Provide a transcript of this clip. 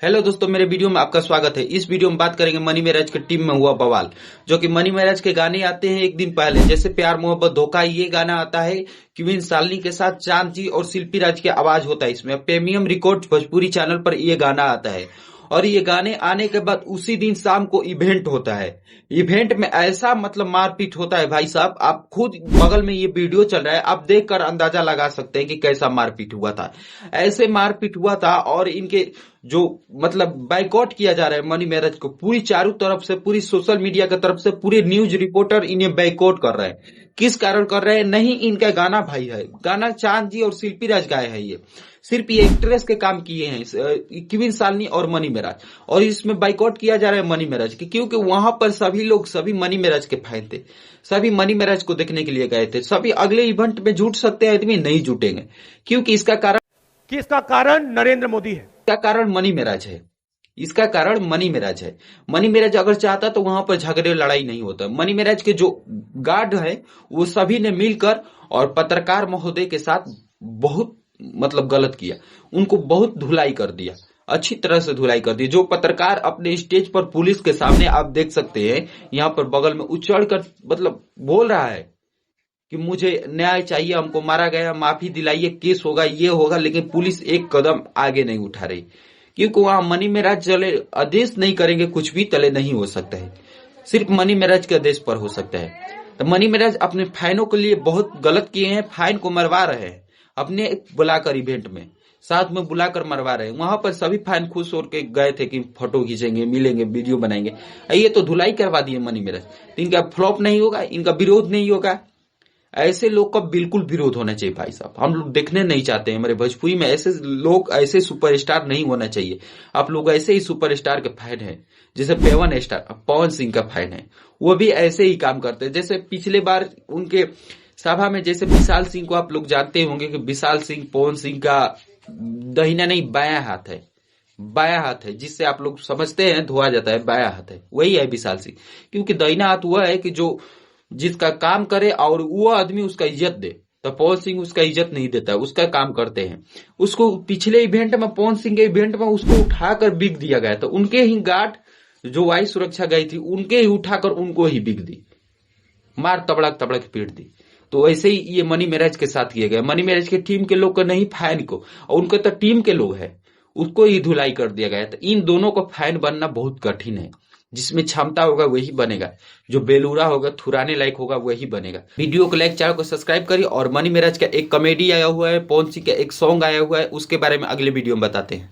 Hello दोस्तों, मेरे video में आपका स्वागत है। इस वीडियो में बात करेंगे मनी मेराज की टीम में हुआ बवाल। जो कि मनी मेराज के गाने आते हैं एक दिन पहले, जैसे प्यार मोहब्बत धोखा, ये गाना आता है क्वीन शालिनी के साथ चांद जी और शिल्पी राज की आवाज होता है इसमें। प्रीमियम रिकॉर्ड भोजपुरी चैनल पर ये गाना आता है और ये गाने आने के बाद उसी दिन शाम को इवेंट होता है। इवेंट में ऐसा मारपीट होता है भाई साहब, आप खुद बगल में ये वीडियो चल रहा है, आप देखकर अंदाजा लगा सकते हैं कि कैसा मारपीट हुआ था। ऐसे मारपीट हुआ था और इनके जो बाइकआउट किया जा रहा है मनी मेराज को, पूरी चारों तरफ से, पूरी सोशल मीडिया की तरफ से, पूरे न्यूज रिपोर्टर इन्हें बाइकआउट कर रहे हैं। किस कारण कर रहे हैं? नहीं इनका गाना भाई है, गाना चांद जी और शिल्पी राज गाए हैं। ये सिर्फ ये एक्ट्रेस के काम किए हैं, क्वीन शालिनी और मनी मेराज, और इसमें बाइकआउट किया जा रहा है मनी मेराज की, क्योंकि वहां पर सभी लोग, सभी मनी मेराज के फैन थे, सभी मनी मेराज को देखने के लिए गए थे। सभी अगले इवेंट में जुट सकते हैं, आदमी नहीं जुटेंगे, क्योंकि इसका कारण नरेंद्र मोदी है। इसका कारण मनी मेराज है। इसका कारण मनी मेराज है। मनी मेराज अगर चाहता तो वहां पर झगड़े लड़ाई नहीं होता। मनी मेराज के जो गार्ड है वो सभी ने मिलकर और पत्रकार महोदय के साथ बहुत गलत किया, उनको बहुत धुलाई कर दिया, अच्छी तरह से धुलाई कर दी। जो पत्रकार अपने स्टेज पर पुलिस के सामने, आप देख सकते हैं यहाँ पर बगल में उछल कर बोल रहा है कि मुझे न्याय चाहिए, हमको मारा गया, माफी दिलाइए, केस होगा, ये होगा, लेकिन पुलिस एक कदम आगे नहीं उठा रही, क्योंकि वहां मनी मेराज चले आदेश नहीं करेंगे, कुछ भी तले नहीं हो सकता है, सिर्फ मनी मेराज के आदेश पर हो सकता है। तो मनी मेराज अपने फैनों के लिए बहुत गलत किए हैं, फैन को मरवा रहे हैं, अपने बुलाकर इवेंट में साथ में बुलाकर मरवा रहे हैं। वहां पर सभी फैन खुश होकर गए थे कि फोटो खींचेंगे, मिलेंगे, वीडियो बनाएंगे। ये तो धुलाई करवा दिए मनी मेराज। तो इनका फ्लॉप नहीं होगा, इनका विरोध नहीं होगा। ऐसे लोग का बिल्कुल विरोध होना चाहिए भाई साहब, हम लोग देखने नहीं चाहते हैं। हमारे भोजपुरी में ऐसे लोग, ऐसे सुपरस्टार नहीं होना चाहिए। आप लोग ऐसे ही सुपरस्टार के फैन हैं, जैसे पवन सिंह का फैन है, वो भी ऐसे ही काम करते हैं। जैसे पिछले बार उनके सभा में, जैसे विशाल सिंह को आप लोग जानते होंगे कि विशाल सिंह पवन सिंह का दहिना नहीं बायां हाथ है, बायां हाथ है, जिससे आप लोग समझते हैं धोआ जाता है, बायां हाथ है, वही है विशाल सिंह। क्योंकि दहिना हाथ हुआ है कि जो जिसका काम करे और वो आदमी उसका इज्जत दे, तो पवन सिंह उसका इज्जत नहीं देता, उसका काम करते हैं। उसको पिछले इवेंट में, पवन सिंह के इवेंट में उसको उठाकर बिक दिया गया, तो उनके ही गार्ड जो वायु सुरक्षा गई थी, उनके ही उठाकर उनको ही बिक दी, मार तबड़क तबड़क पीट दी। तो ऐसे ही ये मनी मेराज के साथ किया गया। मनी मेराज के टीम के लोग को नहीं, फैन को, और उनके तो टीम के लोग है, उसको ही धुलाई कर दिया गया। तो इन दोनों को फैन बनना बहुत कठिन है। जिसमें क्षमता होगा वही बनेगा, जो बेलूरा होगा, थुराने लायक होगा, वही बनेगा। वीडियो को लाइक, चैनल को सब्सक्राइब करिए। और मनी मेराज का एक कॉमेडी आया हुआ है, पवन सिंह का एक सॉन्ग आया हुआ है, उसके बारे में अगले वीडियो में बताते हैं।